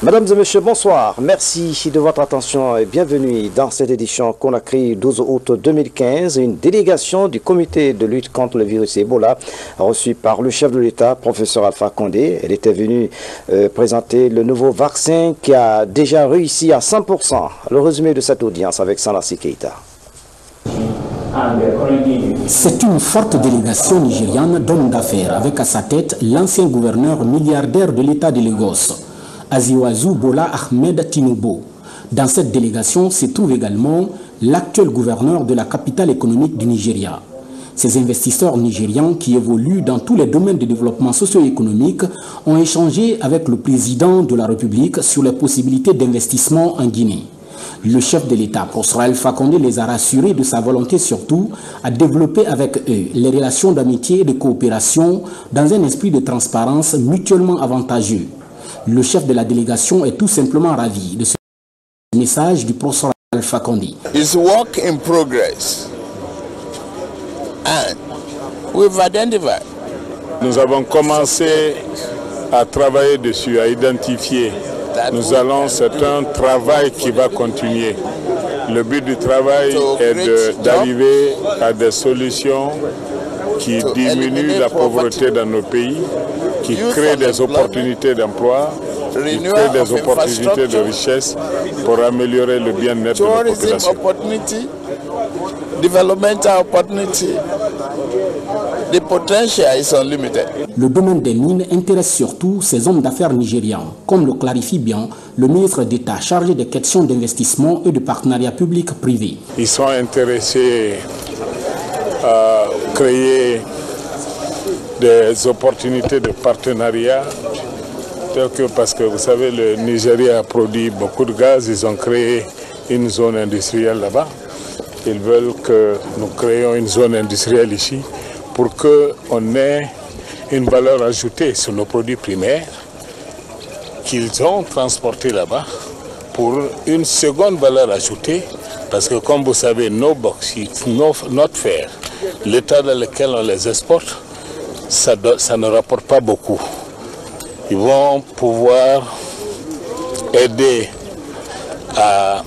Mesdames et messieurs, bonsoir. Merci de votre attention et bienvenue dans cette édition Conakry 12 août 2015. Une délégation du comité de lutte contre le virus Ebola reçue par le chef de l'État, professeur Alpha Condé. Elle était venue présenter le nouveau vaccin qui a déjà réussi à 100%. Le résumé de cette audience avec Sanlassi Keita. C'est une forte délégation nigériane d'hommes d'affaires avec à sa tête l'ancien gouverneur milliardaire de l'État de Lagos, Asiwaju Bola Ahmed Tinubu. Dans cette délégation se trouve également l'actuel gouverneur de la capitale économique du Nigeria. Ces investisseurs nigérians qui évoluent dans tous les domaines de développement socio-économique ont échangé avec le président de la République sur les possibilités d'investissement en Guinée. Le chef de l'État, professeur Alpha Condé, les a rassurés de sa volonté surtout à développer avec eux les relations d'amitié et de coopération dans un esprit de transparence mutuellement avantageux. Le chef de la délégation est tout simplement ravi de ce message du professeur Alpha Condé. It's work in progress and we've identified. Nous avons commencé à travailler dessus, à identifier. C'est un travail qui va continuer. Le but du travail est d'arriver à des solutions qui diminuent la pauvreté dans nos pays, qui créent des opportunités d'emploi, qui créent des opportunités de richesse pour améliorer le bien-être de la population. The potential is unlimited. Le domaine des mines intéresse surtout ces hommes d'affaires nigérians, comme le clarifie bien le ministre d'État chargé des questions d'investissement et de partenariat public-privé. Ils sont intéressés à créer des opportunités de partenariat, parce que vous savez, le Nigeria produit beaucoup de gaz, ils ont créé une zone industrielle là-bas. Ils veulent que nous créions une zone industrielle ici, pour qu'on ait une valeur ajoutée sur nos produits primaires qu'ils ont transportés là-bas pour une seconde valeur ajoutée, parce que comme vous savez, nos bauxites, notre fer, l'état dans lequel on les exporte, ça ne rapporte pas beaucoup. Ils vont pouvoir aider à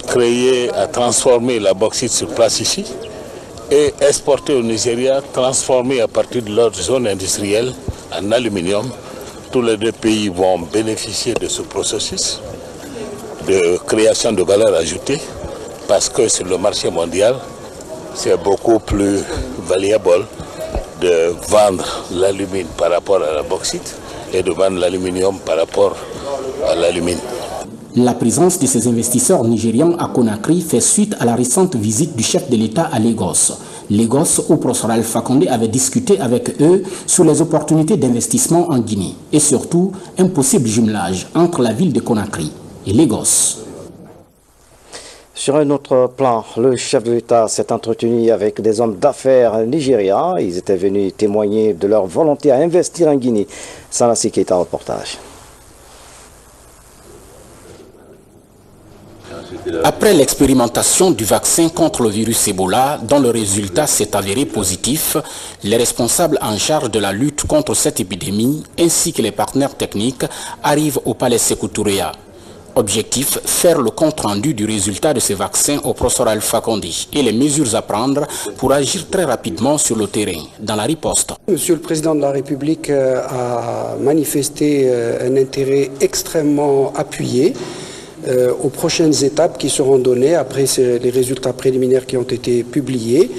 créer, à transformer la bauxite sur place ici, et exporter au Nigeria, transformer à partir de leur zone industrielle en aluminium. Tous les deux pays vont bénéficier de ce processus de création de valeur ajoutée, parce que sur le marché mondial, c'est beaucoup plus valuable de vendre l'alumine par rapport à la bauxite et de vendre l'aluminium par rapport à l'alumine. La présence de ces investisseurs nigérians à Conakry fait suite à la récente visite du chef de l'État à Lagos. Lagos, où professeur Alpha Condé avait discuté avec eux sur les opportunités d'investissement en Guinée et surtout un possible jumelage entre la ville de Conakry et Lagos. Sur un autre plan, le chef de l'État s'est entretenu avec des hommes d'affaires nigérians. Ils étaient venus témoigner de leur volonté à investir en Guinée. Sanlassi Keita, reportage. Après l'expérimentation du vaccin contre le virus Ebola, dont le résultat s'est avéré positif, les responsables en charge de la lutte contre cette épidémie, ainsi que les partenaires techniques, arrivent au palais Sékou Touré. Objectif, faire le compte-rendu du résultat de ces vaccins au professeur Alpha Condé et les mesures à prendre pour agir très rapidement sur le terrain, dans la riposte. Monsieur le Président de la République a manifesté un intérêt extrêmement appuyé aux prochaines étapes qui seront données après les résultats préliminaires qui ont été publiés.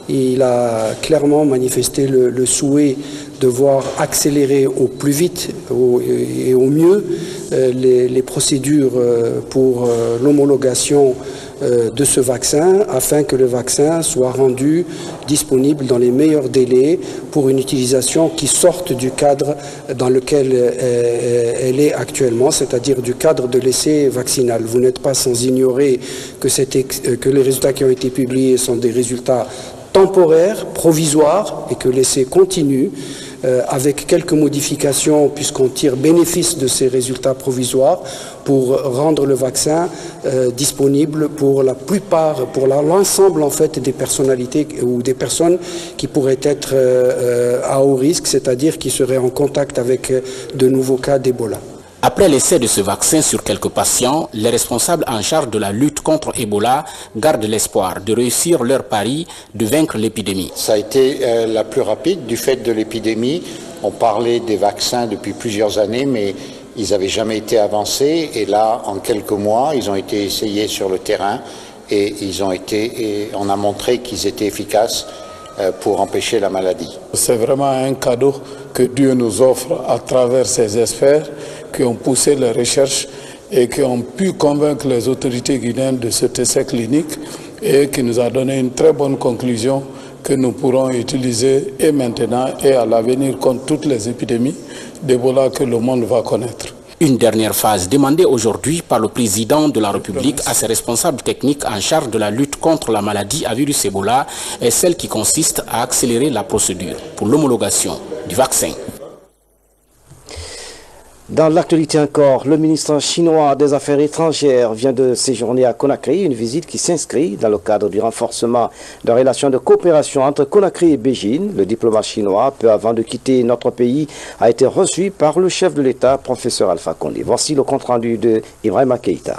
Il a clairement manifesté le souhait de voir accélérer au plus vite et au mieux les procédures pour l'homologation de ce vaccin, afin que le vaccin soit rendu disponible dans les meilleurs délais pour une utilisation qui sorte du cadre dans lequel elle est actuellement, c'est-à-dire du cadre de l'essai vaccinal. Vous n'êtes pas sans ignorer que les résultats qui ont été publiés sont des résultats temporaires, provisoires, et que l'essai continue avec quelques modifications puisqu'on tire bénéfice de ces résultats provisoires pour rendre le vaccin disponible pour la plupart, pour l'ensemble en fait des personnalités ou des personnes qui pourraient être à haut risque, c'est-à-dire qui seraient en contact avec de nouveaux cas d'Ebola. Après l'essai de ce vaccin sur quelques patients, les responsables en charge de la lutte contre Ebola gardent l'espoir de réussir leur pari de vaincre l'épidémie. Ça a été la plus rapide du fait de l'épidémie. On parlait des vaccins depuis plusieurs années, mais ils n'avaient jamais été avancés. Et là, en quelques mois, ils ont été essayés sur le terrain et on a montré qu'ils étaient efficaces pour empêcher la maladie. C'est vraiment un cadeau que Dieu nous offre à travers ces experts qui ont poussé les recherches et qui ont pu convaincre les autorités guinéennes de cet essai clinique et qui nous a donné une très bonne conclusion que nous pourrons utiliser et maintenant et à l'avenir contre toutes les épidémies d'Ebola que le monde va connaître. Une dernière phase demandée aujourd'hui par le président de la République à ses responsables techniques en charge de la lutte contre la maladie à virus Ebola est celle qui consiste à accélérer la procédure pour l'homologation du vaccin. Dans l'actualité encore, le ministre chinois des Affaires étrangères vient de séjourner à Conakry, une visite qui s'inscrit dans le cadre du renforcement de relations de coopération entre Conakry et Beijing. Le diplomate chinois, peu avant de quitter notre pays, a été reçu par le chef de l'État, professeur Alpha Condé. Voici le compte-rendu de Ibrahima Keïta.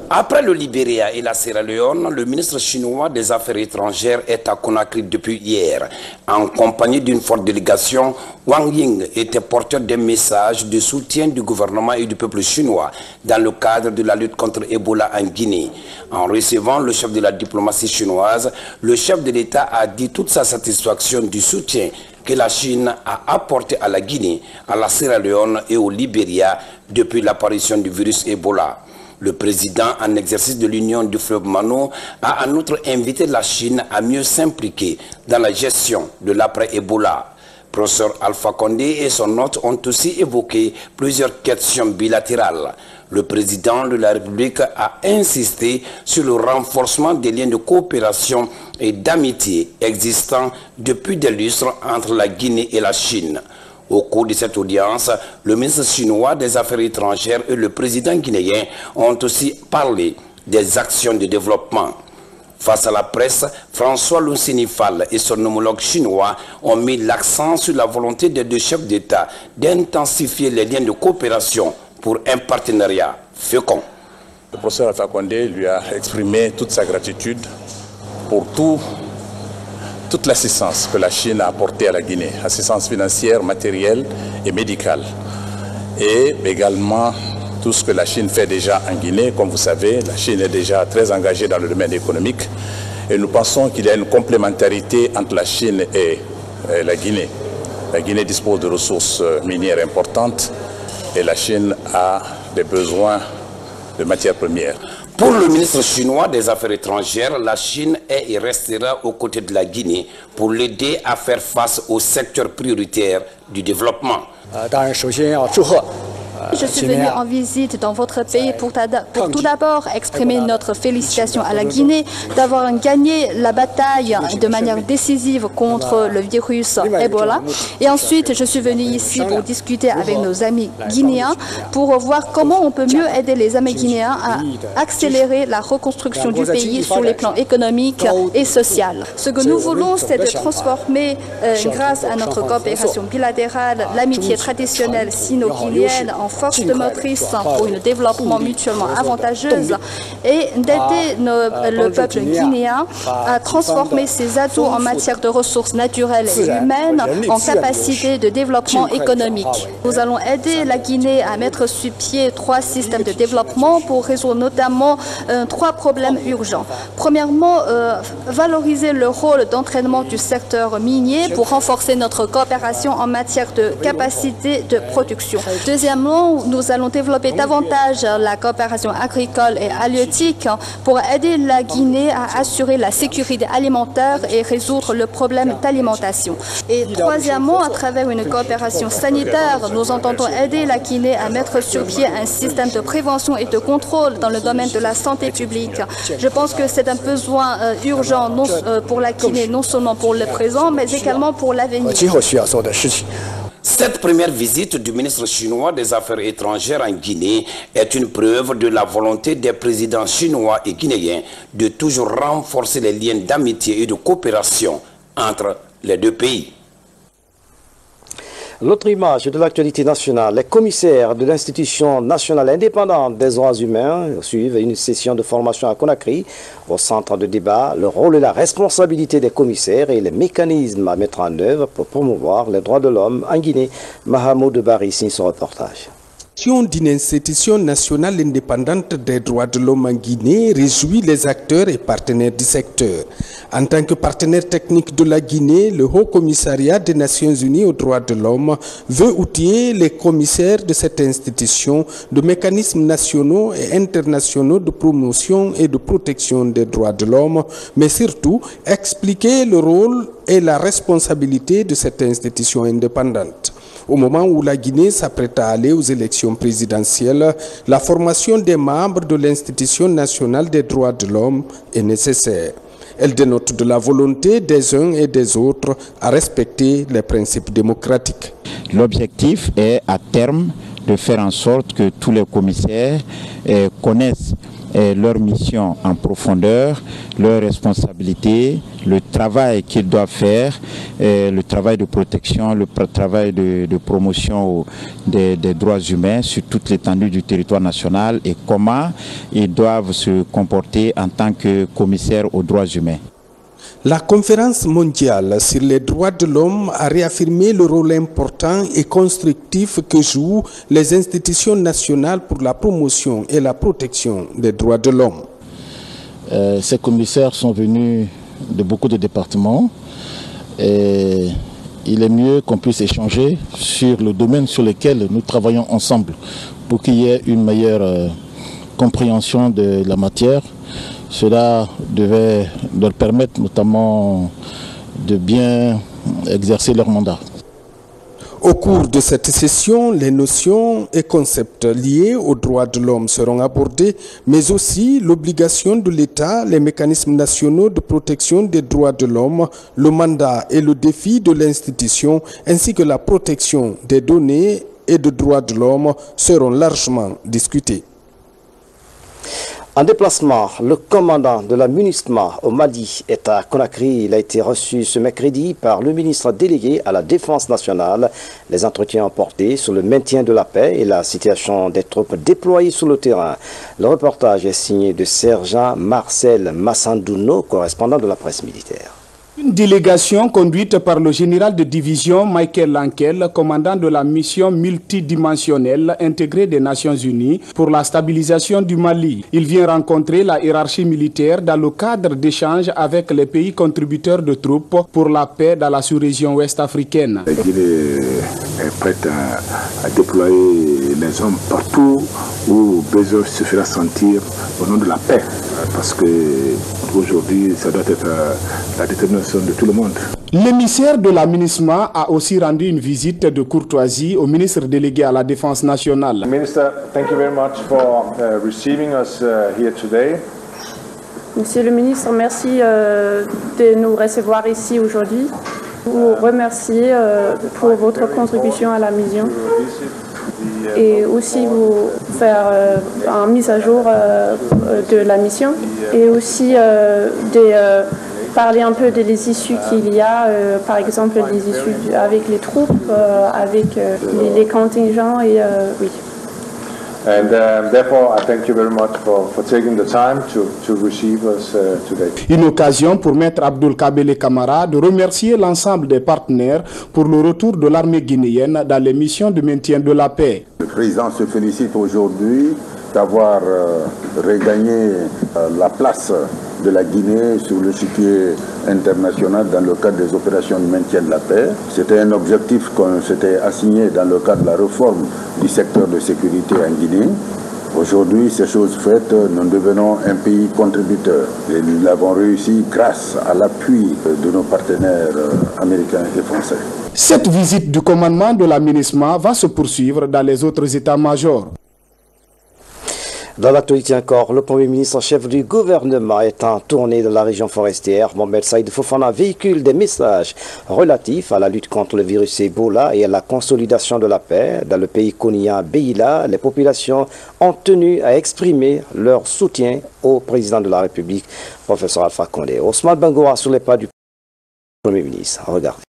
Après le Libéria et la Sierra Leone, le ministre chinois des Affaires étrangères est à Conakry depuis hier. En compagnie d'une forte délégation, Wang Ying était porteur d'un message de soutien du gouvernement et du peuple chinois dans le cadre de la lutte contre Ebola en Guinée. En recevant le chef de la diplomatie chinoise, le chef de l'État a dit toute sa satisfaction du soutien que la Chine a apporté à la Guinée, à la Sierra Leone et au Libéria depuis l'apparition du virus Ebola. Le président en exercice de l'Union du fleuve Mano a en outre invité la Chine à mieux s'impliquer dans la gestion de l'après-Ebola. Professeur Alpha Condé et son hôte ont aussi évoqué plusieurs questions bilatérales. Le président de la République a insisté sur le renforcement des liens de coopération et d'amitié existants depuis des lustres entre la Guinée et la Chine. Au cours de cette audience, le ministre chinois des Affaires étrangères et le président guinéen ont aussi parlé des actions de développement. Face à la presse, François Lucini Fall et son homologue chinois ont mis l'accent sur la volonté des deux chefs d'État d'intensifier les liens de coopération pour un partenariat fécond. Le professeur Alpha Condé lui a exprimé toute sa gratitude pour toute l'assistance que la Chine a apportée à la Guinée, assistance financière, matérielle et médicale. Et également tout ce que la Chine fait déjà en Guinée. Comme vous savez, la Chine est déjà très engagée dans le domaine économique et nous pensons qu'il y a une complémentarité entre la Chine et la Guinée. La Guinée dispose de ressources minières importantes et la Chine a des besoins de matières premières. Pour le ministre chinois des Affaires étrangères, la Chine est et restera aux côtés de la Guinée pour l'aider à faire face aux secteurs prioritaires du développement. Je suis venu en visite dans votre pays pour tout d'abord exprimer notre félicitation à la Guinée d'avoir gagné la bataille de manière décisive contre le virus Ebola. Et ensuite, je suis venu ici pour discuter avec nos amis guinéens pour voir comment on peut mieux aider les amis guinéens à accélérer la reconstruction du pays sur les plans économiques et social. Ce que nous voulons, c'est de transformer, grâce à notre coopération bilatérale, l'amitié traditionnelle sino-guinéenne en force de motrice pour un développement mutuellement avantageux et d'aider le peuple guinéen à transformer ses atouts en matière de ressources naturelles et humaines en capacité de développement économique. Nous allons aider la Guinée à mettre sur pied 3 systèmes de développement pour résoudre notamment 3 problèmes urgents. Premièrement, valoriser le rôle d'entraînement du secteur minier pour renforcer notre coopération en matière de capacité de production. Deuxièmement, nous allons développer davantage la coopération agricole et halieutique pour aider la Guinée à assurer la sécurité alimentaire et résoudre le problème d'alimentation. Et troisièmement, à travers une coopération sanitaire, nous entendons aider la Guinée à mettre sur pied un système de prévention et de contrôle dans le domaine de la santé publique. Je pense que c'est un besoin urgent pour la Guinée, non seulement pour le présent, mais également pour l'avenir. Cette première visite du ministre chinois des Affaires étrangères en Guinée est une preuve de la volonté des présidents chinois et guinéens de toujours renforcer les liens d'amitié et de coopération entre les deux pays. L'autre image de l'actualité nationale, les commissaires de l'institution nationale indépendante des droits humains suivent une session de formation à Conakry. Au centre de débat, le rôle et la responsabilité des commissaires et les mécanismes à mettre en œuvre pour promouvoir les droits de l'homme en Guinée. Mahamoud Bari signe ce reportage. D'une institution nationale indépendante des droits de l'homme en Guinée réjouit les acteurs et partenaires du secteur. En tant que partenaire technique de la Guinée, le Haut Commissariat des Nations Unies aux droits de l'homme veut outiller les commissaires de cette institution de mécanismes nationaux et internationaux de promotion et de protection des droits de l'homme, mais surtout expliquer le rôle et la responsabilité de cette institution indépendante. Au moment où la Guinée s'apprête à aller aux élections présidentielles, la formation des membres de l'Institution nationale des droits de l'homme est nécessaire. Elle dénote de la volonté des uns et des autres à respecter les principes démocratiques. L'objectif est à terme de faire en sorte que tous les commissaires connaissent leur mission en profondeur, leurs responsabilités, le travail qu'ils doivent faire, le travail de protection, le travail de promotion des droits humains sur toute l'étendue du territoire national et comment ils doivent se comporter en tant que commissaires aux droits humains. La conférence mondiale sur les droits de l'homme a réaffirmé le rôle important et constructif que jouent les institutions nationales pour la promotion et la protection des droits de l'homme. Ces commissaires sont venus de beaucoup de départements et il est mieux qu'on puisse échanger sur le domaine sur lequel nous travaillons ensemble pour qu'il y ait une meilleure compréhension de la matière. Cela devait leur permettre notamment de bien exercer leur mandat. Au cours de cette session, les notions et concepts liés aux droits de l'homme seront abordés, mais aussi l'obligation de l'État, les mécanismes nationaux de protection des droits de l'homme, le mandat et le défi de l'institution, ainsi que la protection des données et des droits de l'homme seront largement discutés. En déplacement, le commandant de la MINUSMA au Mali est à Conakry. Il a été reçu ce mercredi par le ministre délégué à la Défense nationale. Les entretiens ont porté sur le maintien de la paix et la situation des troupes déployées sur le terrain. Le reportage est signé de sergent Marcel Massandouno, correspondant de la presse militaire. Une délégation conduite par le général de division Michael Lankel, commandant de la mission multidimensionnelle intégrée des Nations Unies pour la stabilisation du Mali. Il vient rencontrer la hiérarchie militaire dans le cadre d'échanges avec les pays contributeurs de troupes pour la paix dans la sous-région ouest africaine. La Guinée est prête à déployer les hommes partout où besoin se fera sentir au nom de la paix, parce que aujourd'hui, ça doit être la détermination de tout le monde. L'émissaire de la MINUSMA a aussi rendu une visite de courtoisie au ministre délégué à la Défense nationale. Minister, thank you very much for receiving us here today. Monsieur le ministre, merci de nous recevoir ici aujourd'hui. Vous remercier pour votre contribution à la mission et aussi vous faire une mise à jour de la mission et aussi parler un peu des issues qu'il y a, par exemple les issues avec les troupes, avec les contingents et oui. And therefore, I thank you very much for taking the time to receive us today. Une occasion pour Maître Abdoul Kabele Kamara de remercier l'ensemble des partenaires pour le retour de l'armée guinéenne dans les missions de maintien de la paix. Le président se félicite aujourd'hui d'avoir regagné la place de la Guinée sur l'échiquier international dans le cadre des opérations de maintien de la paix. C'était un objectif qu'on s'était assigné dans le cadre de la réforme du secteur de sécurité en Guinée. Aujourd'hui, ces choses faites, nous devenons un pays contributeur. Et nous l'avons réussi grâce à l'appui de nos partenaires américains et français. Cette visite du commandement de la MINUSMA va se poursuivre dans les autres états-majors. Dans l'actualité encore, le Premier ministre chef du gouvernement est en tournée dans la région forestière. Mohamed Saïd Fofana véhicule des messages relatifs à la lutte contre le virus Ebola et à la consolidation de la paix. Dans le pays konyan Beila, les populations ont tenu à exprimer leur soutien au président de la République, professeur Alpha Condé. Ousmane Bangoura sur les pas du Premier ministre. Regardez.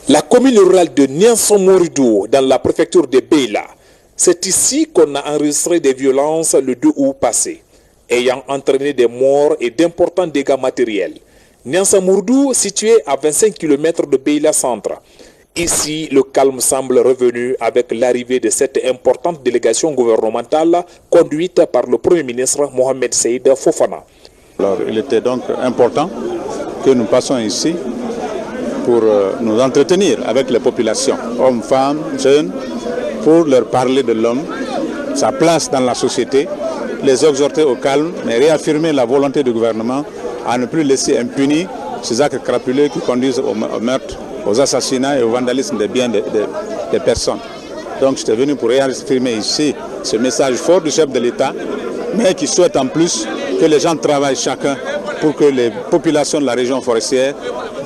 La commune rurale de Nianson-Moridou, dans la préfecture de Beila. C'est ici qu'on a enregistré des violences le 2 août passé, ayant entraîné des morts et d'importants dégâts matériels. Nianson-Moridou, situé à 25 km de Beila Centre. Ici, le calme semble revenu avec l'arrivée de cette importante délégation gouvernementale conduite par le Premier ministre Mohamed Seïd Fofana. Alors, il était donc important que nous passions ici pour nous entretenir avec les populations, hommes, femmes, jeunes, pour leur parler de l'homme, sa place dans la société, les exhorter au calme, mais réaffirmer la volonté du gouvernement à ne plus laisser impunis ces actes crapuleux qui conduisent au meurtre, aux assassinats et au vandalisme des biens des personnes. Donc j'étais venu pour réaffirmer ici ce message fort du chef de l'État, mais qui souhaite en plus que les gens travaillent chacun pour que les populations de la région forestière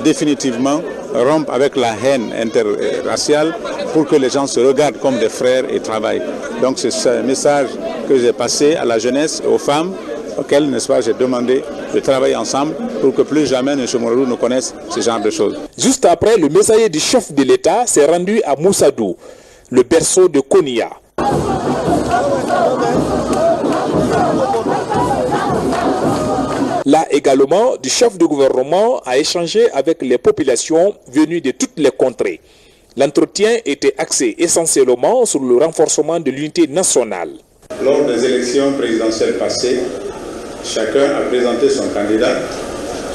définitivement rompent avec la haine interraciale, pour que les gens se regardent comme des frères et travaillent. Donc c'est ce message que j'ai passé à la jeunesse et aux femmes, auxquelles, n'est-ce pas, j'ai demandé de travailler ensemble pour que plus jamais Nianson-Moridou ne connaisse ce genre de choses. Juste après, le messager du chef de l'État s'est rendu à Moussadou, le berceau de Konia. Là également, le chef du gouvernement a échangé avec les populations venues de toutes les contrées. L'entretien était axé essentiellement sur le renforcement de l'unité nationale. Lors des élections présidentielles passées, chacun a présenté son candidat.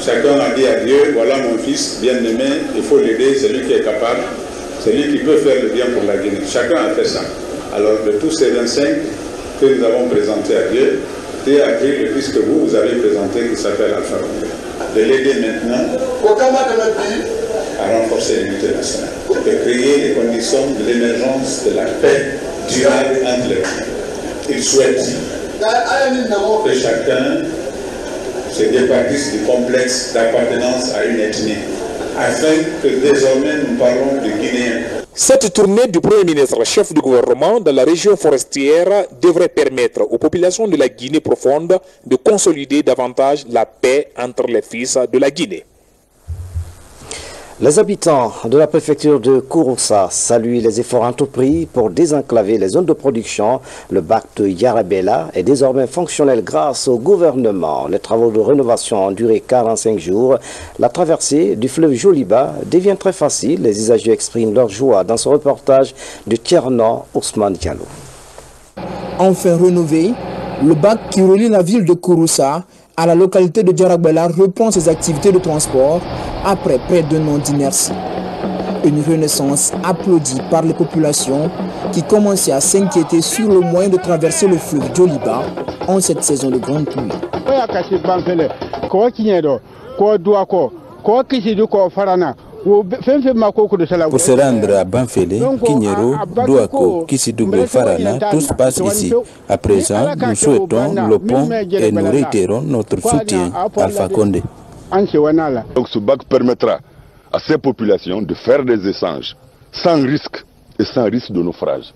Chacun a dit à Dieu, voilà mon fils bien-aimé, il faut l'aider, c'est lui qui est capable, c'est lui qui peut faire le bien pour la Guinée. Chacun a fait ça. Alors de tous ces 25 que nous avons présentés à Dieu, Dieu a pris le fils que vous avez présenté qui s'appelle Alpha Condé. De l'aider maintenant à renforcer l'unité nationale, de créer les conditions de l'émergence de la paix durable entre les peuples. Il souhaite que chacun se départisse du complexe d'appartenance à une ethnie, afin que désormais nous parlons de Guinéens. Cette tournée du Premier ministre, chef du gouvernement dans la région forestière, devrait permettre aux populations de la Guinée profonde de consolider davantage la paix entre les fils de la Guinée. Les habitants de la préfecture de Kouroussa saluent les efforts entrepris pour désenclaver les zones de production. Le bac de Yarabela est désormais fonctionnel grâce au gouvernement. Les travaux de rénovation ont duré 45 jours. La traversée du fleuve Joliba devient très facile. Les usagers expriment leur joie dans ce reportage de Tiernan Ousmane Diallo. Enfin rénové, le bac qui relie la ville de Kouroussa à la localité de Yarabela reprend ses activités de transport après près d'un an d'inertie. Une renaissance applaudie par les populations qui commençaient à s'inquiéter sur le moyen de traverser le fleuve Joliba en cette saison de grande pluie. Pour se rendre à Banfele, Kinyero, Douako, Kisidougle, Farana, tous passent ici. À présent, nous souhaitons le pont et nous réitérons notre soutien à Alpha Condé. Donc ce bac permettra à ces populations de faire des échanges sans risque et sans risque de naufrage.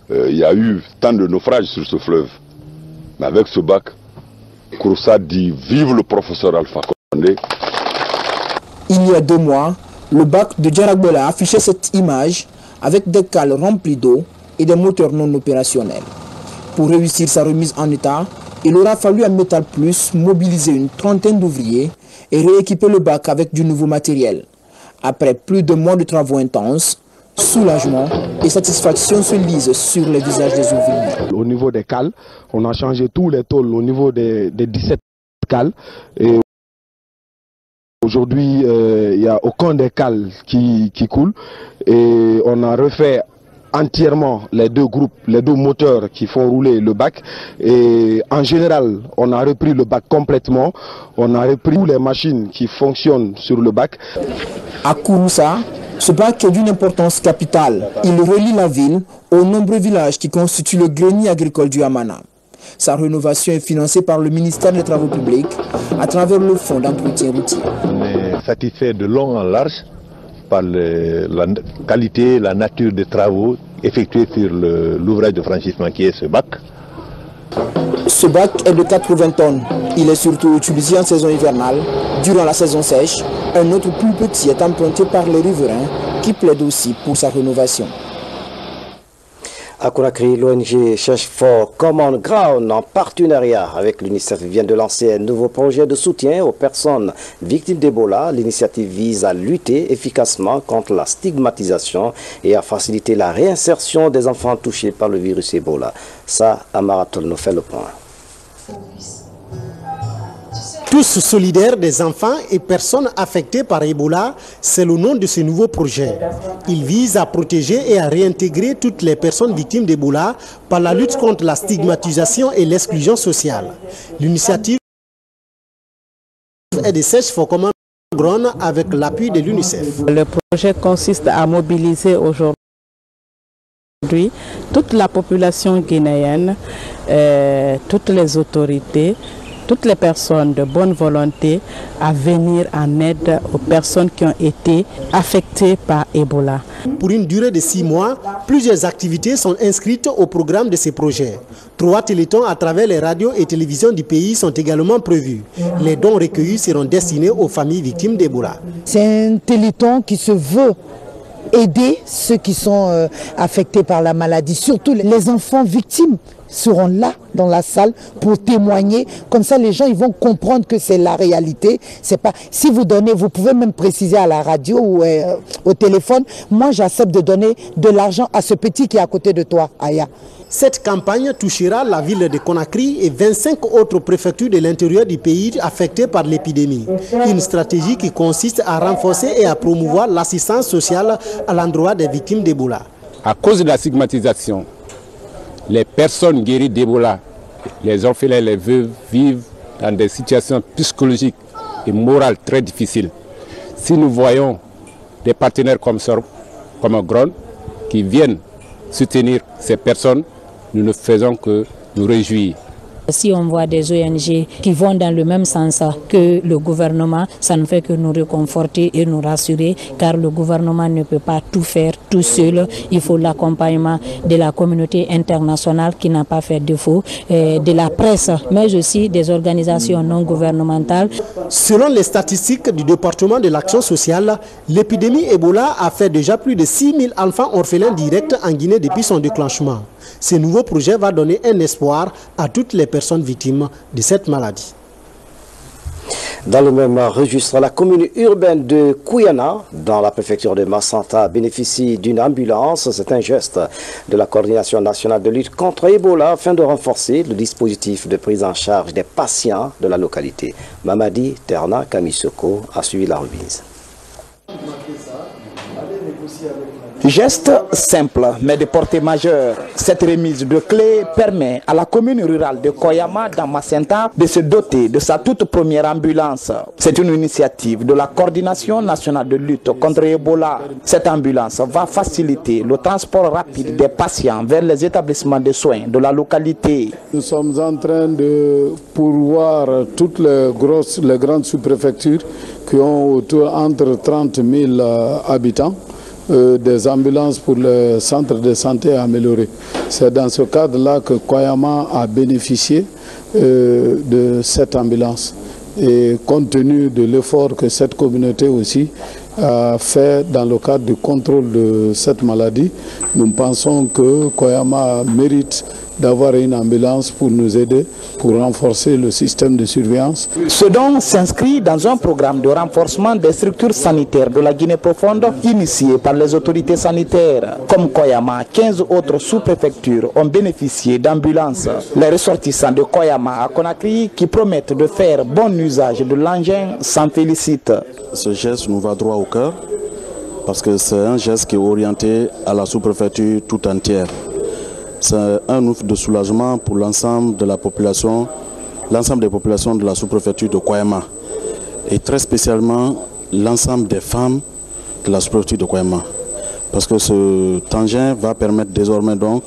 Il y a eu tant de naufrages sur ce fleuve. Mais avec ce bac, Kouroussa dit vive le professeur Alpha Condé. Il y a 2 mois, le bac de Yarabela affichait cette image avec des cales remplies d'eau et des moteurs non opérationnels. Pour réussir sa remise en état, il aura fallu à Metal Plus mobiliser une trentaine d'ouvriers et rééquiper le bac avec du nouveau matériel. Après plus de mois de travaux intenses, soulagement et satisfaction se lisent sur les visages des ouvriers. Au niveau des cales, on a changé tous les tôles au niveau des 17 cales. Et aujourd'hui, il n'y a aucun des cales qui coule. Et on a refait entièrement les 2 groupes, les 2 moteurs qui font rouler le bac. Et en général, on a repris le bac complètement. On a repris toutes les machines qui fonctionnent sur le bac. À Kouroussa, ce bac est d'une importance capitale. Il relie la ville aux nombreux villages qui constituent le grenier agricole du Hamana. Sa rénovation est financée par le ministère des Travaux publics à travers le fonds d'entretien routier. On est satisfait de long en large par la qualité, la nature des travaux effectués sur l'ouvrage de franchissement qui est ce bac. Ce bac est de 80 tonnes. Il est surtout utilisé en saison hivernale. Durant la saison sèche, un autre plus petit est emprunté par les riverains qui plaident aussi pour sa rénovation. À Conakry, l'ONG Cherche for Common Ground, en partenariat avec l'UNICEF, vient de lancer un nouveau projet de soutien aux personnes victimes d'Ebola. L'initiative vise à lutter efficacement contre la stigmatisation et à faciliter la réinsertion des enfants touchés par le virus Ebola. Ça, Amaraton nous fait le point. Tous solidaires des enfants et personnes affectées par Ebola, c'est le nom de ce nouveau projet. Il vise à protéger et à réintégrer toutes les personnes victimes d'Ebola par la lutte contre la stigmatisation et l'exclusion sociale. L'initiative est de Search for Common Ground avec l'appui de l'UNICEF. Le projet consiste à mobiliser aujourd'hui toute la population guinéenne, toutes les autorités, toutes les personnes de bonne volonté à venir en aide aux personnes qui ont été affectées par Ebola. Pour une durée de 6 mois, plusieurs activités sont inscrites au programme de ces projets. 3 télétons à travers les radios et télévisions du pays sont également prévus. Les dons recueillis seront destinés aux familles victimes d'Ebola. C'est un téléthon qui se veut aider ceux qui sont affectés par la maladie, surtout les enfants victimes seront là dans la salle pour témoigner. Comme ça, les gens ils vont comprendre que c'est la réalité. C'est pas si vous donnez, vous pouvez même préciser à la radio ou au téléphone. Moi, j'accepte de donner de l'argent à ce petit qui est à côté de toi, Aya. Cette campagne touchera la ville de Conakry et 25 autres préfectures de l'intérieur du pays affectées par l'épidémie. Une stratégie qui consiste à renforcer et à promouvoir l'assistance sociale à l'endroit des victimes d'Ebola. À cause de la stigmatisation, les personnes guéries d'Ebola, les orphelins et les veuves vivent dans des situations psychologiques et morales très difficiles. Si nous voyons des partenaires comme Ground qui viennent soutenir ces personnes, nous ne faisons que nous réjouir. Si on voit des ONG qui vont dans le même sens que le gouvernement, ça ne fait que nous réconforter et nous rassurer, car le gouvernement ne peut pas tout faire tout seul. Il faut l'accompagnement de la communauté internationale qui n'a pas fait défaut, de la presse, mais aussi des organisations non gouvernementales. Selon les statistiques du département de l'action sociale, l'épidémie Ebola a fait déjà plus de 6 000 enfants orphelins directs en Guinée depuis son déclenchement. Ce nouveau projet va donner un espoir à toutes les personnes victimes de cette maladie. Dans le même registre, la commune urbaine de Kouyana, dans la préfecture de Massanta, bénéficie d'une ambulance. C'est un geste de la coordination nationale de lutte contre Ebola afin de renforcer le dispositif de prise en charge des patients de la localité. Mamadi Terna Kamisoko a suivi la remise. Geste simple mais de portée majeure, cette remise de clés permet à la commune rurale de Koyama dans Massenta de se doter de sa toute première ambulance. C'est une initiative de la coordination nationale de lutte contre Ebola. Cette ambulance va faciliter le transport rapide des patients vers les établissements de soins de la localité. Nous sommes en train de pourvoir toutes les grandes sous-préfectures qui ont entre 30 000 habitants. Des ambulances pour le centre de santé amélioré. C'est dans ce cadre-là que Koyama a bénéficié de cette ambulance. Et compte tenu de l'effort que cette communauté aussi a fait dans le cadre du contrôle de cette maladie, nous pensons que Koyama mérite d'avoir une ambulance pour nous aider, pour renforcer le système de surveillance. Ce don s'inscrit dans un programme de renforcement des structures sanitaires de la Guinée profonde initié par les autorités sanitaires. Comme Koyama, 15 autres sous-préfectures ont bénéficié d'ambulances. Les ressortissants de Koyama à Conakry qui promettent de faire bon usage de l'engin s'en félicitent. Ce geste nous va droit au cœur parce que c'est un geste qui est orienté à la sous-préfecture tout entière. C'est un ouf de soulagement pour l'ensemble de la population, l'ensemble des populations de la sous-préfecture de Koyama et très spécialement l'ensemble des femmes de la sous-préfecture de Koyama. Parce que ce engin va permettre désormais donc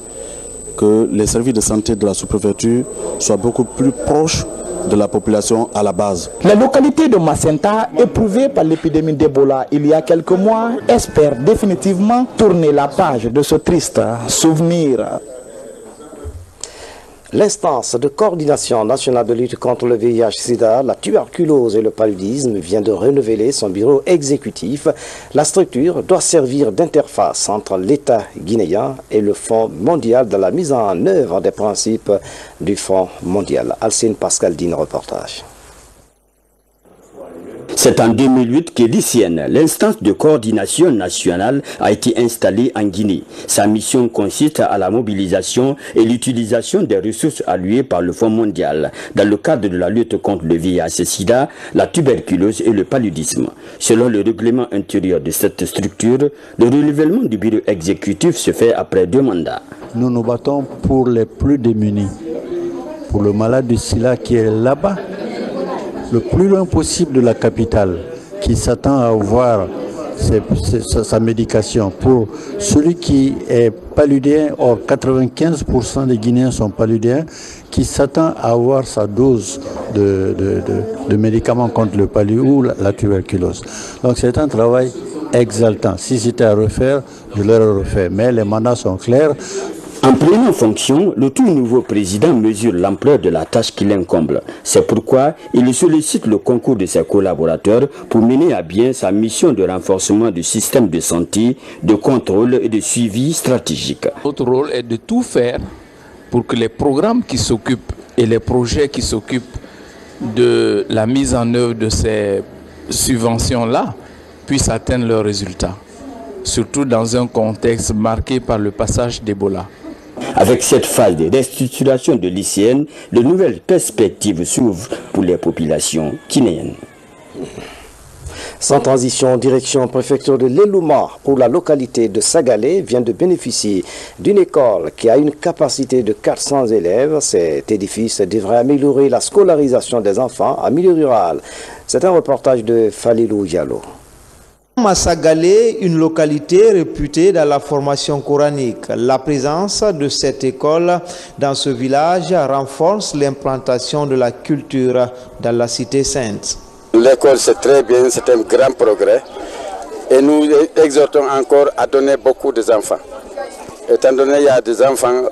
que les services de santé de la sous-préfecture soient beaucoup plus proches de la population à la base. La localité de Massenta, éprouvée par l'épidémie d'Ebola il y a quelques mois, espère définitivement tourner la page de ce triste souvenir. L'instance de coordination nationale de lutte contre le VIH-Sida, la tuberculose et le paludisme vient de renouveler son bureau exécutif. La structure doit servir d'interface entre l'État guinéen et le Fonds mondial dans la mise en œuvre des principes du Fonds mondial. Alcine Pascal-Dine, reportage. C'est en 2008 que l'ICN, l'instance de coordination nationale, a été installée en Guinée. Sa mission consiste à la mobilisation et l'utilisation des ressources allouées par le Fonds mondial dans le cadre de la lutte contre le VIH-Sida, la tuberculose et le paludisme. Selon le règlement intérieur de cette structure, le renouvellement du bureau exécutif se fait après 2 mandats. Nous nous battons pour les plus démunis, pour le malade du SIDA qui est là-bas, le plus loin possible de la capitale, qui s'attend à avoir sa médication. Pour celui qui est paludien, or 95% des Guinéens sont paludéens, qui s'attend à avoir sa dose de médicaments contre le palud ou la tuberculose. Donc c'est un travail exaltant. Si c'était à refaire, je l'aurais refait. Mais les mandats sont clairs. En prenant fonction, le tout nouveau président mesure l'ampleur de la tâche qui l'incombe. C'est pourquoi il sollicite le concours de ses collaborateurs pour mener à bien sa mission de renforcement du système de santé, de contrôle et de suivi stratégique. Notre rôle est de tout faire pour que les programmes qui s'occupent et les projets qui s'occupent de la mise en œuvre de ces subventions-là puissent atteindre leurs résultats, surtout dans un contexte marqué par le passage d'Ebola. Avec cette phase de restructuration de l'ICN, de nouvelles perspectives s'ouvrent pour les populations guinéennes. Sans transition, direction préfecture de l'Elouma, où la localité de Sagalé vient de bénéficier d'une école qui a une capacité de 400 élèves. Cet édifice devrait améliorer la scolarisation des enfants en milieu rural. C'est un reportage de Falilou Diallo. Massagalé, une localité réputée dans la formation coranique. La présence de cette école dans ce village renforce l'implantation de la culture dans la cité sainte. L'école, c'est très bien, c'est un grand progrès. Et nous exhortons encore à donner beaucoup d'enfants. Étant donné qu'il y a des enfants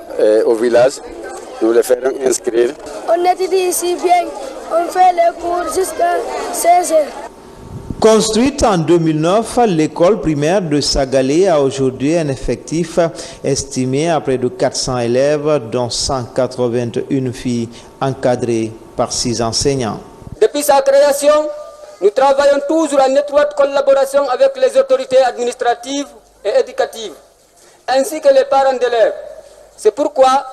au village, nous les ferons inscrire. On étudie ici bien, on fait les cours jusqu'à 16 heures. Construite en 2009, l'école primaire de Sagalé a aujourd'hui un effectif estimé à près de 400 élèves, dont 181 filles encadrées par 6 enseignants. Depuis sa création, nous travaillons toujours en étroite collaboration avec les autorités administratives et éducatives, ainsi que les parents d'élèves. C'est pourquoi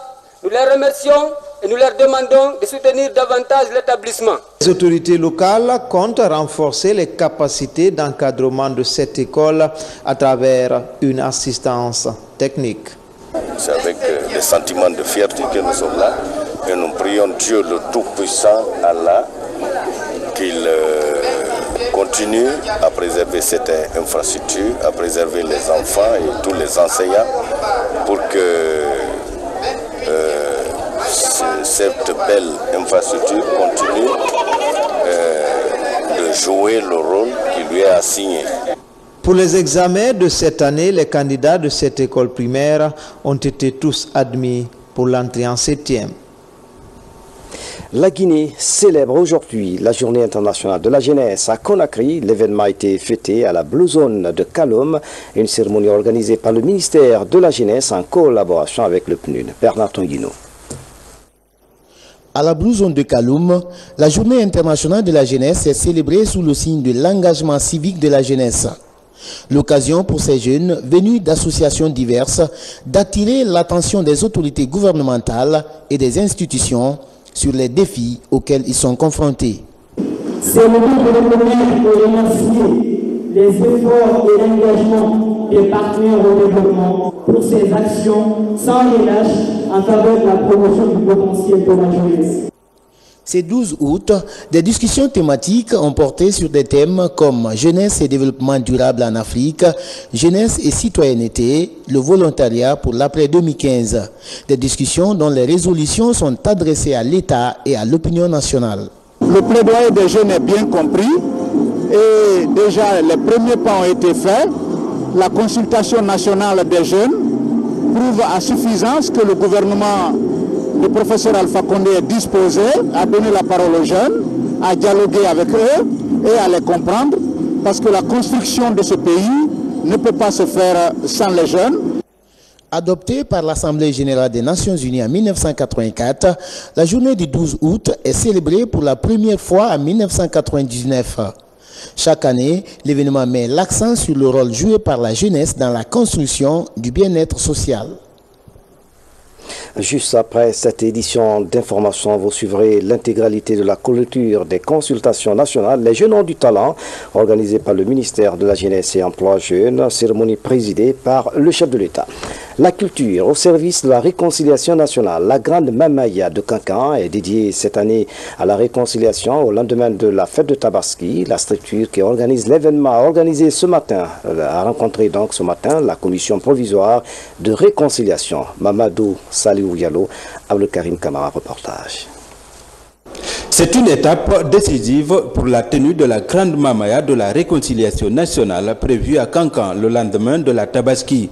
nous les remercions et nous leur demandons de soutenir davantage l'établissement. Les autorités locales comptent renforcer les capacités d'encadrement de cette école à travers une assistance technique. C'est avec des sentiments de fierté que nous sommes là et nous prions Dieu le Tout-Puissant, Allah, qu'il continue à préserver cette infrastructure, à préserver les enfants et tous les enseignants pour que cette belle infrastructure continue de jouer le rôle qui lui est assigné. Pour les examens de cette année, les candidats de cette école primaire ont été tous admis pour l'entrée en 7e. La Guinée célèbre aujourd'hui la journée internationale de la jeunesse à Conakry. L'événement a été fêté à la Blue Zone de Kaloum, une cérémonie organisée par le ministère de la Jeunesse en collaboration avec le PNUD. Bernard Tonguino. À la Blue Zone de Kaloum, la journée internationale de la jeunesse est célébrée sous le signe de l'engagement civique de la jeunesse. L'occasion pour ces jeunes, venus d'associations diverses, d'attirer l'attention des autorités gouvernementales et des institutions sur les défis auxquels ils sont confrontés. C'est le moment de reconnaître et remercier les efforts et l'engagement des partenaires au développement pour ces actions sans relâche en faveur de la promotion du potentiel de la jeunesse. Ce 12 août, des discussions thématiques ont porté sur des thèmes comme jeunesse et développement durable en Afrique, jeunesse et citoyenneté, le volontariat pour l'après 2015. Des discussions dont les résolutions sont adressées à l'État et à l'opinion nationale. Le plaidoyer des jeunes est bien compris et déjà les premiers pas ont été faits. La consultation nationale des jeunes prouve à suffisance que le gouvernement Le professeur Alpha Condé est disposé à donner la parole aux jeunes, à dialoguer avec eux et à les comprendre, parce que la construction de ce pays ne peut pas se faire sans les jeunes. Adoptée par l'Assemblée générale des Nations unies en 1984, la journée du 12 août est célébrée pour la première fois en 1999. Chaque année, l'événement met l'accent sur le rôle joué par la jeunesse dans la construction du bien-être social. Juste après cette édition d'information, vous suivrez l'intégralité de la clôture des consultations nationales Les Jeunes ont du talent, organisée par le ministère de la Jeunesse et Emploi Jeunes, cérémonie présidée par le chef de l'État. La culture au service de la réconciliation nationale. La grande Mamaya de Kankan est dédiée cette année à la réconciliation au lendemain de la fête de Tabaski. La structure qui organise l'événement a organisé ce matin, a rencontré donc ce matin la commission provisoire de réconciliation. Mamadou Saliou Yalo, Abdel Karim Kamara, reportage. C'est une étape décisive pour la tenue de la grande Mamaya de la réconciliation nationale prévue à Kankan le lendemain de la Tabaski.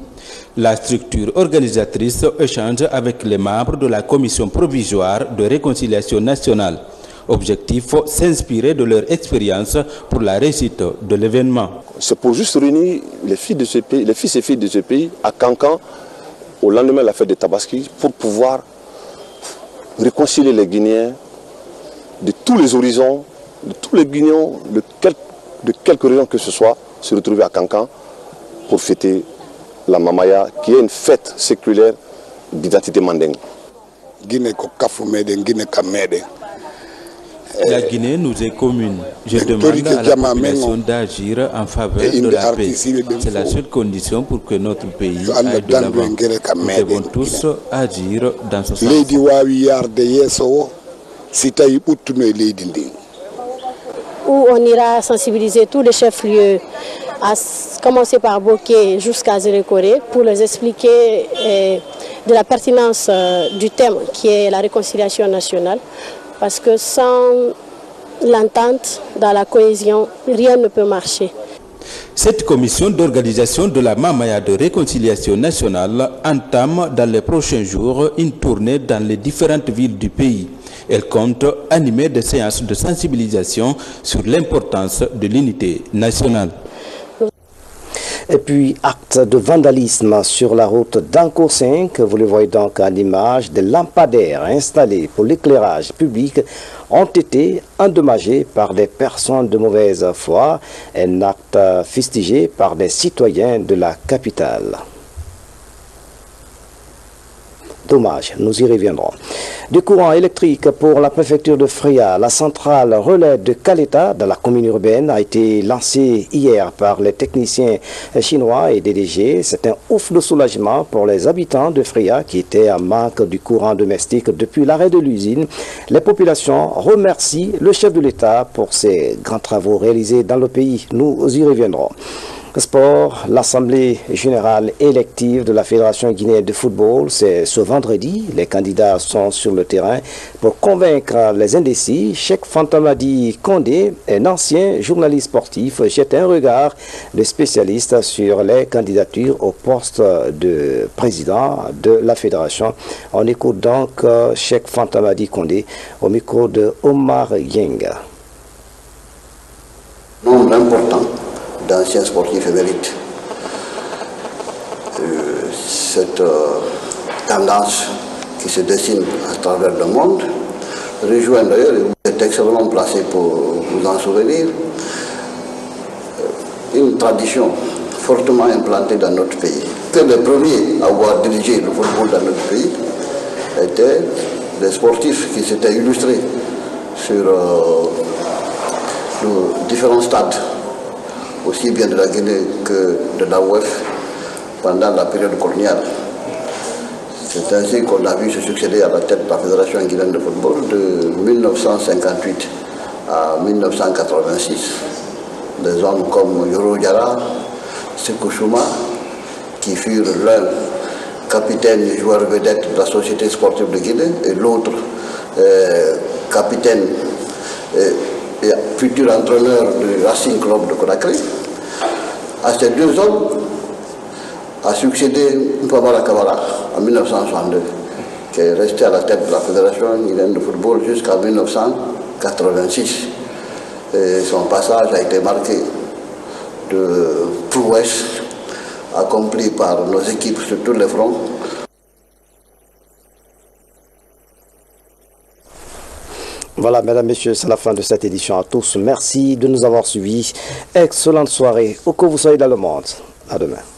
La structure organisatrice échange avec les membres de la commission provisoire de réconciliation nationale. Objectif, s'inspirer de leur expérience pour la réussite de l'événement. C'est pour juste réunir les filles de ce pays, les fils et filles de ce pays à Kankan au lendemain de la fête de Tabaski pour pouvoir réconcilier les Guinéens de tous les horizons, de tous les Guinéens, de quelque région que ce soit, se retrouver à Kankan pour fêter la Mamaya, qui est une fête séculaire d'identité mandingue. La Guinée nous est commune. Je demande à la population d'agir en faveur de la paix. C'est la seule condition pour que notre pays aille de l'avant. Nous devons tous agir dans ce sens. Où on ira sensibiliser tous les chefs-lieux, à commencer par Boké jusqu'à Zérékoré, pour les expliquer de la pertinence du thème qui est la réconciliation nationale. Parce que sans l'entente, dans la cohésion, rien ne peut marcher. Cette commission d'organisation de la Mamaya de réconciliation nationale entame dans les prochains jours une tournée dans les différentes villes du pays. Elle compte animer des séances de sensibilisation sur l'importance de l'unité nationale. Et puis, acte de vandalisme sur la route d'Anko 5. Vous le voyez donc à l'image. Des lampadaires installés pour l'éclairage public ont été endommagés par des personnes de mauvaise foi. Un acte fustigé par des citoyens de la capitale. Dommage, nous y reviendrons. Du courant électrique pour la préfecture de Fria, la centrale relais de Kaleta dans la commune urbaine a été lancée hier par les techniciens chinois et DDG. C'est un ouf de soulagement pour les habitants de Fria qui étaient en manque du courant domestique depuis l'arrêt de l'usine. Les populations remercient le chef de l'État pour ces grands travaux réalisés dans le pays. Nous y reviendrons. Sport, l'Assemblée générale élective de la Fédération guinéenne de football, c'est ce vendredi. Les candidats sont sur le terrain pour convaincre les indécis. Cheikh Fantamadi Condé, un ancien journaliste sportif, jette un regard de spécialiste sur les candidatures au poste de président de la Fédération. On écoute donc Cheikh Fantamadi Condé au micro de Omar Yenga. Nombre important d'anciens sportifs émérites. Cette tendance qui se dessine à travers le monde rejoint d'ailleurs, et vous êtes extrêmement placé pour vous en souvenir, une tradition fortement implantée dans notre pays. Que les premiers à avoir dirigé le football dans notre pays étaient des sportifs qui s'étaient illustrés sur nos différents stades, aussi bien de la Guinée que de la OEF pendant la période coloniale. C'est ainsi qu'on a vu se succéder à la tête de la Fédération guinéenne de football de 1958 à 1986. Des hommes comme Yoro Diarra, Sékou Chouma, qui furent l'un capitaine et joueur vedette de la Société sportive de Guinée et l'autre capitaine et futur entraîneur du Racing Club de Conakry. À ces deux hommes a succédé Mpabala Kabala en 1962, qui est resté à la tête de la Fédération guinéenne de football jusqu'en 1986. Et son passage a été marqué de prouesses accomplies par nos équipes sur tous les fronts. Voilà, mesdames, messieurs, c'est la fin de cette édition. À tous, merci de nous avoir suivis. Excellente soirée, où que vous soyez dans le monde. À demain.